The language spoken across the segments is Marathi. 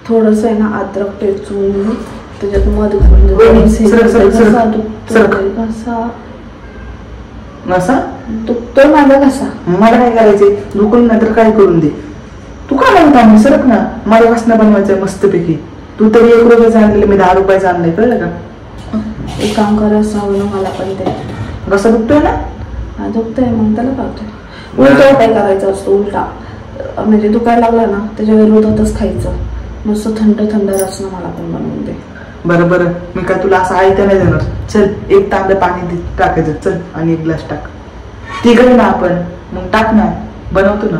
थोडस आहे ना अद्रक पेचून त्याच्यात मध घालून घसा दुखतोय माझा घसा. मला काय करायचंय दुखून नाही तर काय करून दे. तू काय म्हणता मी सरक ना. मला वासना बनवायचंय मस्तपैकी. तू तरी 1 रुपयाचं आणलेलं मी 10 रुपयाचं आणलंय कळलं का. एक काम करा असं मला पण ते घसा दुखतोय ना. हा दुखतोय मग त्याला पाहतोय उलटा काय करायचं असतं. उलटा म्हणजे दुखायला लागला ना त्याच्या विरोधातच खायचं. मस्त थंड थंड रसना मला पण बनवून दे. बरं बरं मी काय तुला असं ऐकतं नाही देणार. चल 1 तांब्या पाणी टाकायचं चल आणि 1 ग्लास टाक. तिघं ना आपण मग टाक ना बनवतो ना.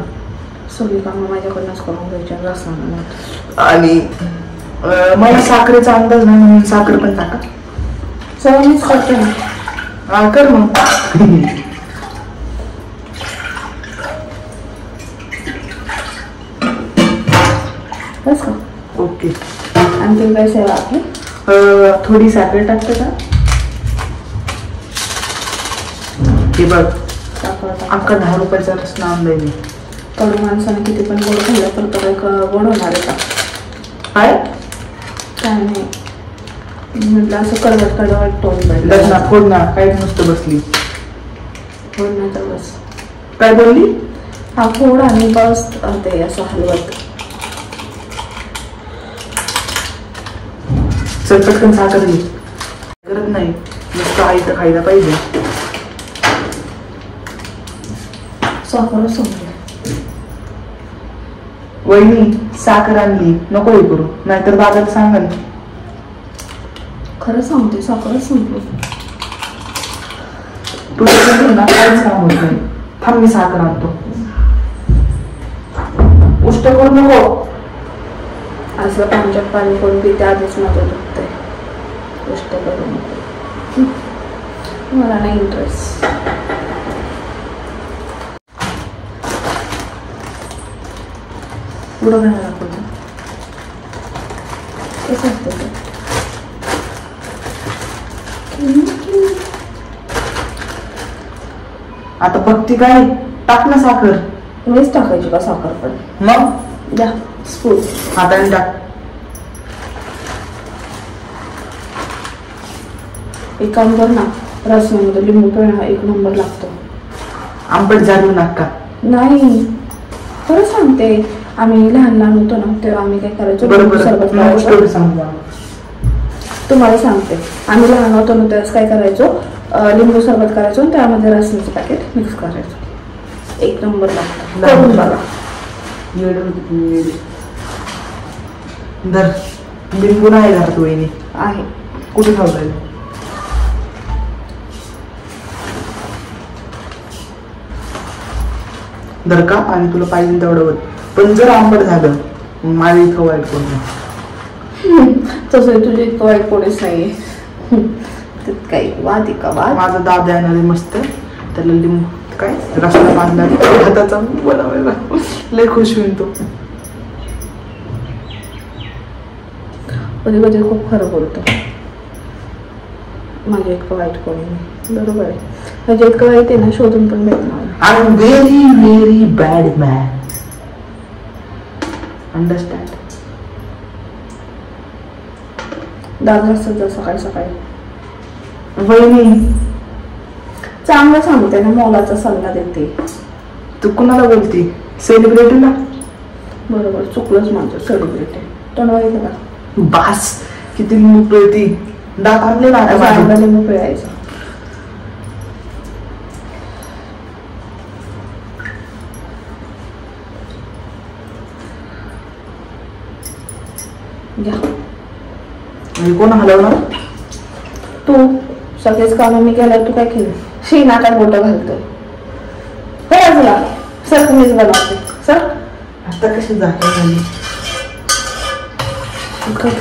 सगळी कामं माझ्याकडनंच करून घ्यायच्या रसना. आणि मला साखरेचा अंदाज नाही म्हणून साखर पण टाका. सगळं मीच करते ना. हा कर मग. बस का. ओके. आणखी काय सेवा आपली थोडी साखर टाकते का. हे बघ अख्खा 10 रुपयाचा रसना आणलाय मी. कडू माणसाने किती पण गोड खाल्लं तर तो काही गोड होणार आहे का. काय नाही म्हटलं असं कडवट कडवट तोंड पाहिजे. फोड ना काय नुसतं बसली. फोड नाही तर बस. काय बोलली. हा फोड आणि बस ते असं हलवत. चल पटकन साखर घे. करत नाही नुसतं आईचं खायला पाहिजे. साखर संपली. वहिनी साखर आणली नको हे करू नाहीतर दादाला सांगा. खरं सांगते साखरच संपली. तुझ्या ना काहीच काम होत नाही. थांब मी साखर आणतो. उष्ट करू नको. असं पाण्यात पाणी कोण पिते आधीच माझं दुखतंय. गोष्ट करू नको. मला नाही इंटरेस्ट. पुढं घालायला पुढं कसं असतं ते. आता बघती काय टाक ना साखर. मीच टाकायची का साखर पण. मग द्या स्पून हाताने टाक. एक काम कर ना रसमध्ये लिंबू पिळणं 1 नंबर लागतो. आंबट झाडू नका. नाही खरं सांगते. आम्ही लहान लहान होतो ना तेव्हा आम्ही काय करायचो सरबत करायचो. तुम्हाला सांगते आम्ही लहान होतो ना त्यावेळेस काय करायचो लिंबू सरबत करायचो आणि त्यामध्ये रसण्याचं पॅकेट मिक्स करायचो. 1 नंबर लागतो. करून बघा. धर लिंबू नाही घरात वहिनी आहे. कुठे खाऊ धर का आणि तुला पाहिजे तेवढं पण जर आंबट झालं माझ्या इतकं वाईट कोण नाही. तसं तुझे इतकं वाईट कोणीच नाहीये. काही वाद का वाद. माझा दादा येणार मस्त त्याला लिंबू काय रस्ता बांधला हाताचा बनवायला लय खुश होईल तो. कधी कधी खूप खरं बोलतो. माझ्या इतकं वाईट कोणी नाही. बरोबर आहे. माझ्या इतकं वाईट आहे ना शोधून पण भेटणार. I am very very bad man. Understand. दादा असतं सकाळी सकाळी. वहिनी चांगलं सांगते ना मोलाचा सल्ला देते. तू कुणाला बोलती सेलिब्रिटीला. बरोबर चुकलंच माझं सेलिब्रिटी. तोंडवायचं का बास किती लिंबू पिळती. दात आणले ना लिंबू पिळायचं. कोण हलवणार. तू सगळेच काम मी केलं. तू काय केलं. शी नाकात बोटं घालतोय. तुला सर तुम्हीच बनवते सर. आता कशी झाली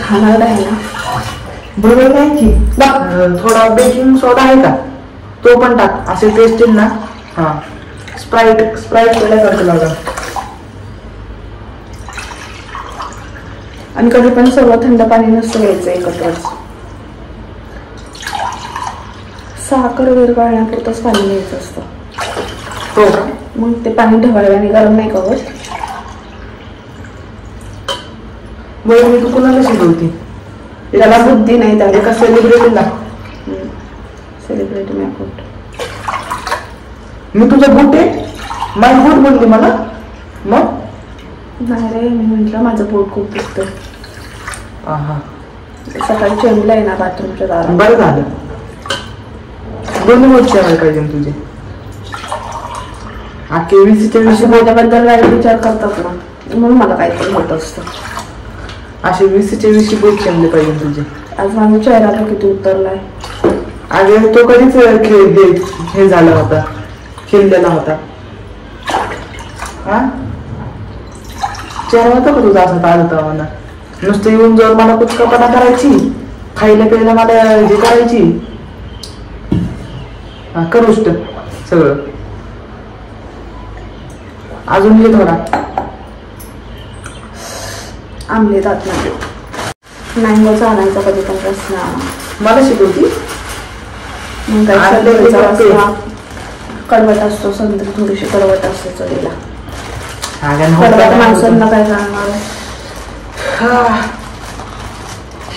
खाणार आहे ना. बरोबर नाही की थोडा बेकिंग सोडा आहे का तो पण टाक. असे टेस्ट येईल ना. हा स्प्राईट स्प्राईट केल्यासारखं लागा. आणि कधी पण सर्व थंड पाणी नसतं घ्यायचं एकत्रच. साखर विरघळण्यापुरतंच पाणी घ्यायचं असतं. हो मग ते पाणी ढवळल्याने गरम नाही का होत. वहिनी तू कुणाला शिकवती? त्याला बुद्धी नाही, त्याला एका सेलिब्रिटीला. सेलिब्रिटी मॅकूट. मी तुझं बूट आहे? माझी बूट बोलली मला? मग नाही रे, मी म्हटलं माझं पोट खूप दुखतं. हा, सकाळी चेंबलं आहे ना बाथरूमच्या दारात. बरं झालं. दोन्ही बोट चेवायला पाहिजे तुझे. केवीसीच्या विषयी माझ्याबद्दल वाईट विचार करतात ना, म्हणून मला काहीतरी होत असतं. असे वीसीच्या विषयी बोट चेंबले पाहिजे तुझे. आज माझा चेहरा तर किती उतरलाय. अगं तो कधीच हे झाला होता, खेळलेला होता. हा, चेहरा होता का तुझा असा ताजा मला? नुसतं येऊन जाऊन मला कुचकापणा करायची, खायला प्यायला मला हे करायची. हा, करुष्ट सगळं. अजून घे थोडा आमलेट आतमध्ये. मँगोचा आणायचा कधी पण रसना. मला शिकवती? मग काय कडवट असतो, संत्री थोडीशी कडवट असते चवीला. कडवट माणसांना काय करणार?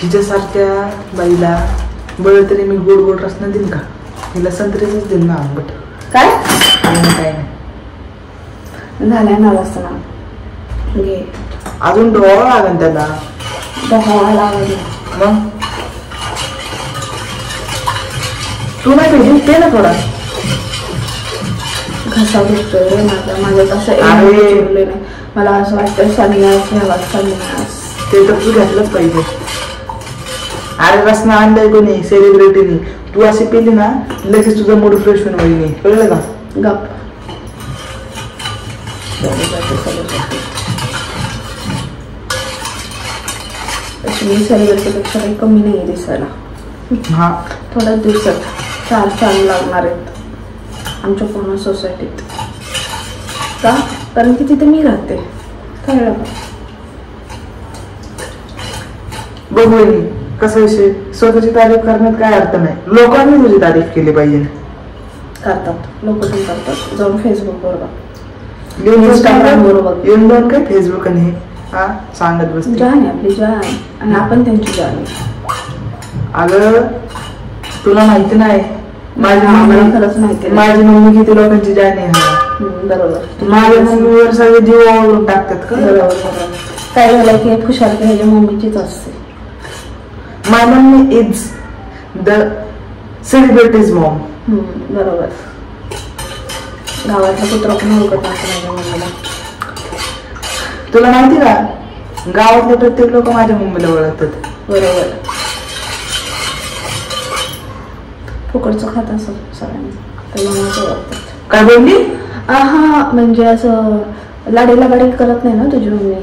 हिच्यासारख्या बाईला बळ तरी मी गोड गोड रसना देईन का? हिला संत्रीच देईन ना आंबट. काय काय नाही झालंय ना रसना घे. अजून ढोळा लागेल त्याला. ढोळा लागेल मग तू नाही पाहिजे ते ना थोडा. घसा दुखतोय रे माझं तसं नाही. मला असं वाटतं संन्यास घ्यावा, संन्यास. ते तर तू घेतलंच पाहिजे. अरे रसना आणलाय कोणी सेलिब्रिटीनी, तू अशी पिली ना लगेच तुझा मूड फ्रेश होऊन वहिनी, कळलं का? गप. मी सेलिब्रिटीपेक्षा काही कमी नाही दिसायला. हा, थोड्याच दिवसात 4 चांद लागणार आहेत आमच्या पूर्ण सोसायटीत. का? कारण की तिथे मी राहते. कळलं का? बघ वहिनी कसा विषय, स्वतःची तारीफ करण्यात काय अर्थ नाही. लोकांनी तुझी तारीफ केली पाहिजे. करतात लोक, पण करतात. जाऊन फेसबुकवर बघ, इंस्टाग्रामवर बघ, येऊन जाऊन काय फेसबुक आणि हे हा सांगत बसते. जाण आहे आपली, जाण, आणि आपण त्यांची जाण आहे. अगं तुला माहिती नाही, आम्हाला खरंच माहिती. माझी मम्मी किती लोकांची जाण आहे. बरोबर. माझ्या मम्मीवर सगळे जीव ओळून टाकतात का? बरोबर. काय झालं की खुशाल ह्याच्या मम्मीचीच असते. My mummy is the celebrity's mom. बरोबर. गावातला कुत्रा पण ओळखत असतं माझ्या मम्मीला. तुला माहिती का, गावातले प्रत्येक लोक माझ्या मम्मीला ओळखतात. बरोबर. फुकटचं खात असं सगळ्यांनी, तर मम्मीचं ओळखतात. काय बोलली? हा, म्हणजे असं लाडीला गाडी करत नाही ना तुझी मम्मी.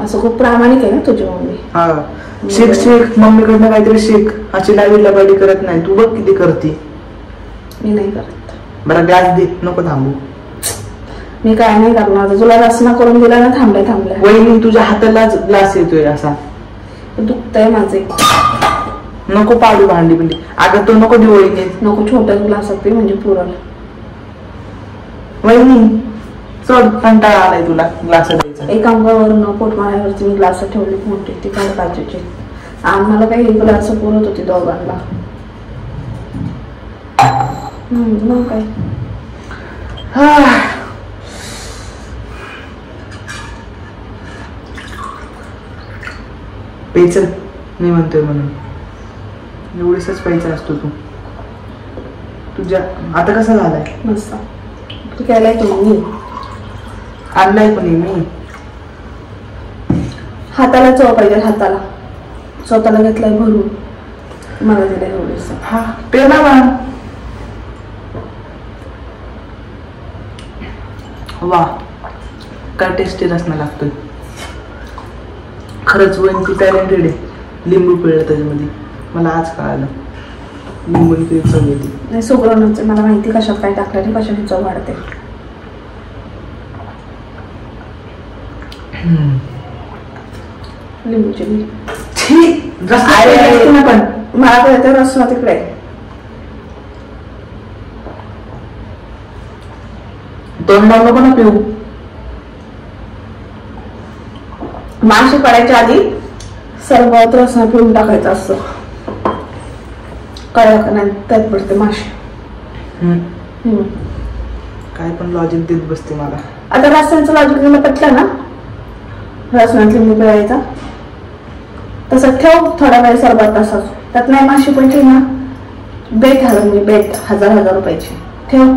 असं खूप प्रामाणिक आहे ना तुझी मम्मी. हा, शिक शिक, मम्मीकडनं काहीतरी शिक. अशी लाडीला गाडी करत नाही. तू बघ किती करते. मी नाही करत. बरं ग्लास दे, नको थांबू. मी काय नाही करणार. तुला रसना करून दिला ना थांबल्या. वहिनी तुझ्या हातालाच ग्लास येतोय असा. दुखतंय माझे. नको पाडू भांडी बिंडी. अगं तो नको देऊ वहिनी. नको, छोट्या ग्लासात पे म्हणजे पुरण. वहिनी सोड, कंटाळा आलाय तुला ग्लास द्यायचा. एक अंगावरून पोट माळ्यावरती मी ग्लास ठेवली मोठी, ती काय काचेची. आम्हाला काही ग्लास पुरत होती दोघांना. मग काय. पेचल मी म्हणतोय म्हणून एवढीच पैसा असतो तू तुझ्या. आता कसा झालाय? मस्त. तू केलाय तुम्ही? आणलाय कोणी? मी. हाताला चव पाहिजे, हाताला. स्वतःला घेतलाय भरून, मला दिलाय एवढीच. हा, पे ना मग. वा, काय टेस्टी रसना लागतोय खरंच. वहिनी ती टॅलेंटेड आहे. लिंबू पिळलं त्याच्यामध्ये, मला आज कळालं. लिंबून पिळत चव येते. नाही, सुगरणच मला माहिती कशात काय टाकलं आणि कशाची चव वाढते. लिंबूची पण मला कळते रसना तिकडे. तोंड नको ना पिऊ. माशी पडायच्या आधी सरबत रसना पिऊन टाकायचं असतं. कळलं का नाही? त्यात पडते माशी. काय पण लॉजिक देत बसते मला. आता रस्त्यांचं लॉजिक दिलं पटलं ना, रसनात लिंबू पिळायचा तसं ठेव थोडा वेळ सरबत तसाच. त्यात नाही माशी पडली ना, बेट हरवून मी बेट 1000 रुपयाची ठेव.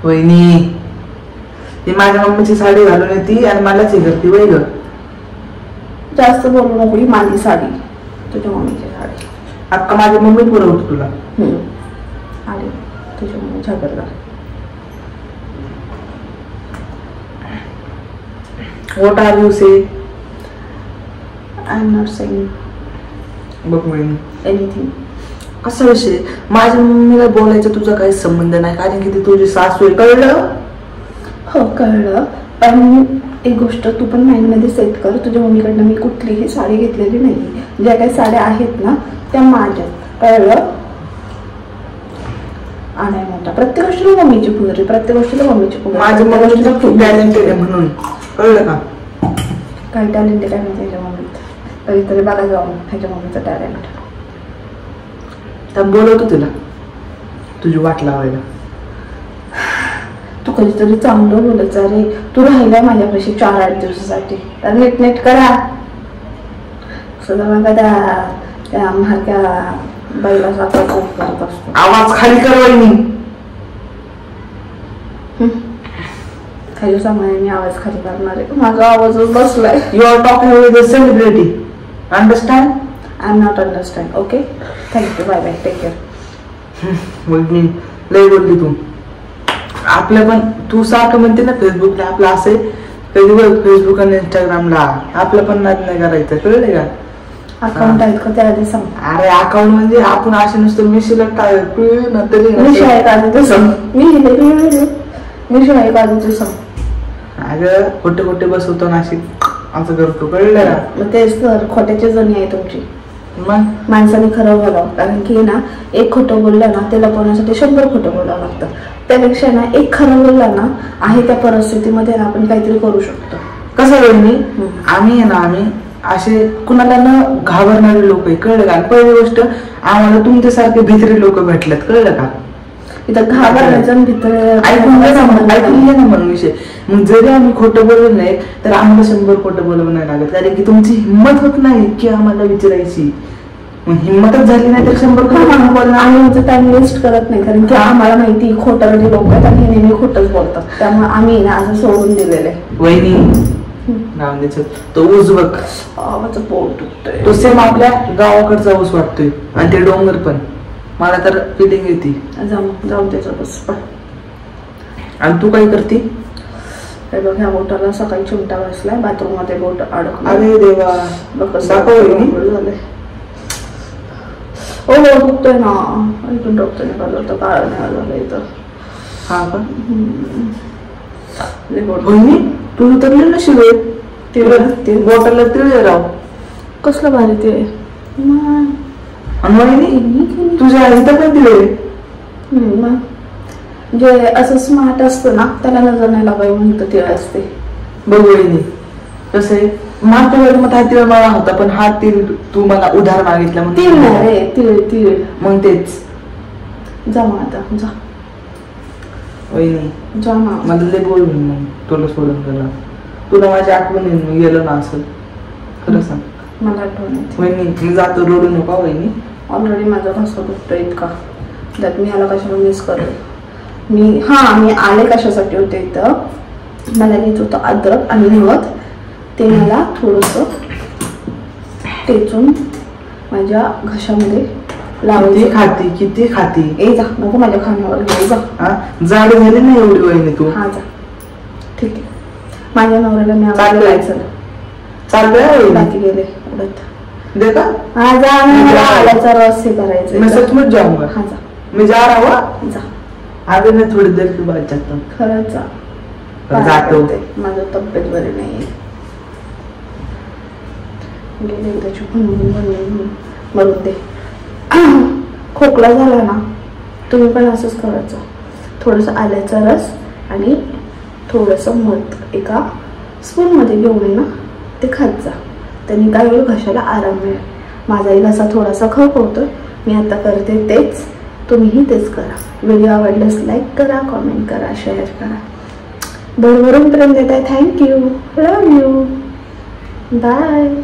वहिनी ती माझ्या मम्मीची साडी घालून येते आणि मलाच हे करते. वय ग जास्त बोलू नको. ही माझी साडी, तुझ्या मम्मीची साडी. अक्का माझी मम्मी पुरवतो तुला. आली तुझ्या mummy झगडला. What are you saying? I'm not saying बघ वहिनी anything. कसा विषय, माझ्या मम्मीला बोलायचा तुझा काही संबंध नाही, कारण की ती तुझी सासू आहे. कळलं? हो कळलं, पण एक गोष्ट तू पण माइंडमध्ये सेट कर. तुझ्या मम्मीकडनं मी कुठलीही साडी घेतलेली नाही. ज्या काही साड्या आहेत ना त्या माझ्या. कळलं? आणि मोठा प्रत्येक गोष्टीला मम्मीची पुजरी, प्रत्येक गोष्टीला मम्मीची पुजरी. माझ्या मम्मीला खूप टॅलेंटेड आहे म्हणून. कळलं का? काही टॅलेंट काय नाही त्याच्या मम्मीत. कधीतरी बघा जाऊन ह्याच्या मम्मीचं टॅलेंट. तर बोलवतो तुला तुझी वाट लावायला. तू कधीतरी चांगलं बोलत जा रे. तू राहिलाय माझ्यापाशी 4-8 दिवसासाठी, तर नीट करा. सदा बघा त्या म्हारक्या बाईला साखर करत असतो. आवाज खाली कर वहिनी. खाली सांगणार मी आवाज खाली करणार आहे. माझा आवाजच बसलाय. You are talking with the celebrity. Understand? I am not understand. Okay thank you. Bye bye. Take care. वहिनी लय बोलली तू. आपल्या पण तू सारखं म्हणते ना फेसबुकला आपलं असे कधी बघ फेसबुक आणि इंस्टाग्रामला आपलं पण नाद नाही करायचं. कळले का? अकाउंट आहेत का त्या आधी सांग. अरे अकाउंट म्हणजे आपण असे नुसतं मिशीला मी शाळेत आधी सांग. मी शाळेत आधी सांग. अगं खोटे खोटे बसवतो नाशिक असं करतो. कळलं का? मग तेच तर खोट्याची जणी आहे तुमची. मग माणसाने खरं बोलावं, कारण की ना एक खोटं बोललं ना त्याला लपवण्यासाठी 100 खोटं बोलावं लागतं. त्यापेक्षा ना एक खरं बोललं ना आहे त्या परिस्थितीमध्ये आपण काहीतरी करू शकतो. कसं वहिनी आम्ही आहे ना आम्ही असे कुणाला न घाबरणारे लोक आहे. कळलं का? पहिली गोष्ट आम्हाला तुमच्यासारखे भित्री लोक भेटलेत. कळलं का? इथं घाबरण्याचं भितर ऐकून घे ना म्हणून विषय. मग जरी आम्ही खोटं बोललो नाही तर आम्हाला 100 खोटं बोलावं नाही लागत, कारण की तुमची हिंमत होत नाही की आम्हाला विचारायची. मग हिंमतच झाली नाही तर 100 खोटं बोलणं. आम्ही टाइम वेस्ट करत नाही, कारण की आम्हाला माहिती खोटं लोक आहेत आणि हे नेहमी खोटंच बोलतात. त्यामुळे आम्ही ना असं सोडून दिलेलं आहे. वहिनी नाव द्यायचं तो ऊस बघ. माझं पोट दुखतंय. तो सेम आपल्या गावाकडचा ऊस वाटतोय आणि ते डोंगर पण. मला तर फिलिंग येते. जाऊ द्यायचं बस. आणि तू काय करते? हे बघ ह्या बोटाला सकाळी चिमटा बसलाय, बाथरूम मध्ये बोट अडकलं. अरे देवा बघ झालंय. हो दुखतोय ना. इथून डॉक्टर निघालं होतं काळ नाही झालं इथं. हा का? बहिणी तू उतरले ना शिवे ते बोटाला तिळे राव. कसलं भारी ते. तुझ्या इथं पण तिळे. जे असं स्मार्ट असतं ना त्याला नजर नाही लावाय म्हणतं तिळ असते. बघ वहिनी कसं आहे, मागच्या वेळेस मग हा तिळ मला होता, पण हा तिळ तू मला उधार मागितला. तिळ नाही रे, तिळ तिळ. मग तेच जा मग आता जा. वहिनी जा ना. मला लय बोल मग तुला सोडून गेला. तुला माझी आठवण गेलं ना असं. खरं सांग. मला आठवण येते. वहिनी मी जातो. रडू नका वहिनी. ऑलरेडी माझा घसा दुखतो इतका, त्यात मी याला कशाला मिस करते. मी आले कशासाठी होते इथं, मला घ्यायचं होतं अद्रक आणि निवत. ते मला थोडंसं टेचून माझ्या घशामध्ये लावायचं. किती खाती ए जा नको माझ्या खाण्यावर घे जा. जाड झाली ना एवढी वहिनी तू. हा जा ठीक आहे. माझ्या नवऱ्याला मी आवाज जायचं चालतंय बाकी गेले उडत. दे का? हा जा. मला आल्याचा रस हे करायचं. मैं सचमुच जाऊंगा. हा जा. मैं जा रहा हूँ. जा. आगे मैं थोड़ी देर के बाद जाता हूँ. खरंच जा. जातो. माझं तब्येत बरी नाही. गेले एकदाची बनवून मरून दे. खोकला झाला ना तुम्ही पण असंच करायचं. थोडंसं आल्याचा रस आणि थोडंसं मध एका स्पूनमध्ये घेऊन ना ते खात जा. त्यांनी काय होईल, घशाला आराम मिळेल. माझाही घसा थोडासा खवखवतोय, मी आता करते तेच, तुम्हीही तेच करा. व्हिडिओ आवडल्यास लाईक करा, कॉमेंट करा, शेअर करा. भरभरून प्रेम देताय. Thank you, love you, bye.